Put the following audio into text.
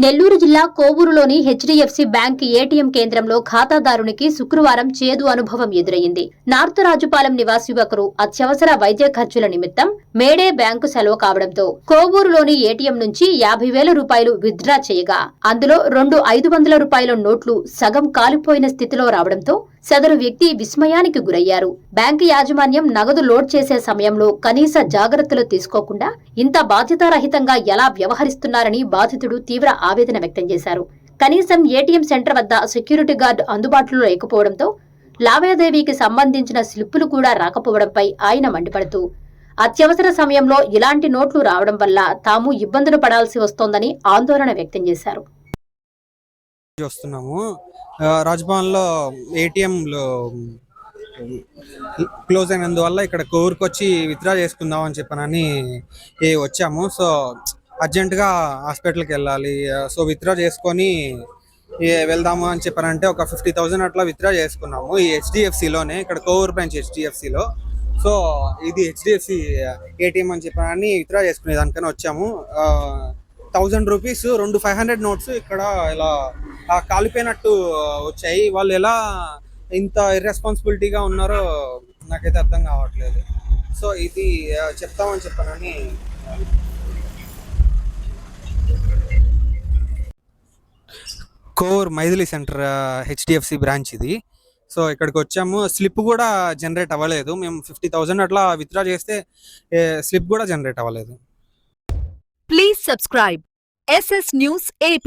నెల్లూరు జిల్లా కోవూరులోని HDFC bank ATM కేంద్రంలో ఖాతాదారునికి శుక్రవారం చేదు అనుభవం ఎదురయ్యింది. నార్త్ రాజుపాలెం నివాసి ఒకరు అత్యవసర వైద్య ఖర్చుల నిమిత్తం మేడే బ్యాంకు సెలవు కావడంతో కోవూరులోని ఏటీఎం నుంచి 50,000 రూపాయలు విత్డ్రా చేయగా అందులో 2 500 రూపాయల నోట్లు సగం కాలిపోయిన స్థితిలో రావడంతో సదరు వ్యక్తి విస్మయానికి గురయ్యారు. బ్యాంకు యాజమాన్యం నగదు లోడ్ చేసే సమయంలో కనీస జాగ్రత్తలు తీసుకోకుండా ఇంత బాధ్యతారహితంగా ఎలా వ్యవహరిస్తున్నారని బాధితుడు తీవ్ర ఆవేదన వ్యక్తం చేశారు. కనీసం ఏటీఎం సెంటర్ వద్ద సెక్యూరిటీ గార్డు అందుబాటులో లేకపోవడంతో లావాదేవీకి సంబంధించిన స్లిప్పులు కూడా రాకపోవడంపై ఆయన మండిపడుతూ అత్యవసర సమయంలో ఇలాంటి నోట్లు రావడం వల్ల తాము ఇబ్బందులు పడాల్సి వస్తోందని ఆందోళన వ్యక్తం చేశారు. రాజభవన్లో ఏటీఎంలో క్లోజ్ అయినందువల్ల ఇక్కడ కోవూరుకి వచ్చి విత్డ్రా చేసుకుందాం అని చెప్పనని వచ్చాము. సో అర్జెంటుగా హాస్పిటల్కి వెళ్ళాలి. సో విత్డ్రా చేసుకొని వెళ్దాము అని చెప్పారంటే ఒక 50,000 అట్లా విత్డ్రా చేసుకున్నాము. ఈ హెచ్డిఎఫ్సిలోనే, ఇక్కడ కోవూరు బ్రాంచ్ హెచ్డిఎఫ్సిలో. సో ఇది హెచ్డిఎఫ్సి ఏటీఎం అని చెప్పని విత్డ్రా చేసుకునే దానికని వచ్చాము. 1000 రూపీస్ 2 500 నోట్స్ ఇక్కడ ఇలా కాలిపోయినట్టు వచ్చాయి. వాళ్ళు ఎలా ఇంత ఇర్రెస్పాన్సిబిలిటీగా ఉన్నారో నాకైతే అర్థం కావట్లేదు. సో ఇది చెప్తామని చెప్పానని. Core Mythili centre HDFC branch ఇది. సో ఇక్కడికి వచ్చాము. స్లిప్ కూడా జనరేట్ అవ్వలేదు. మేము 50,000 అట్లా విత్డ్రా చేస్తే స్లిప్ కూడా జనరేట్ అవ్వలేదు. Please subscribe SS News AP.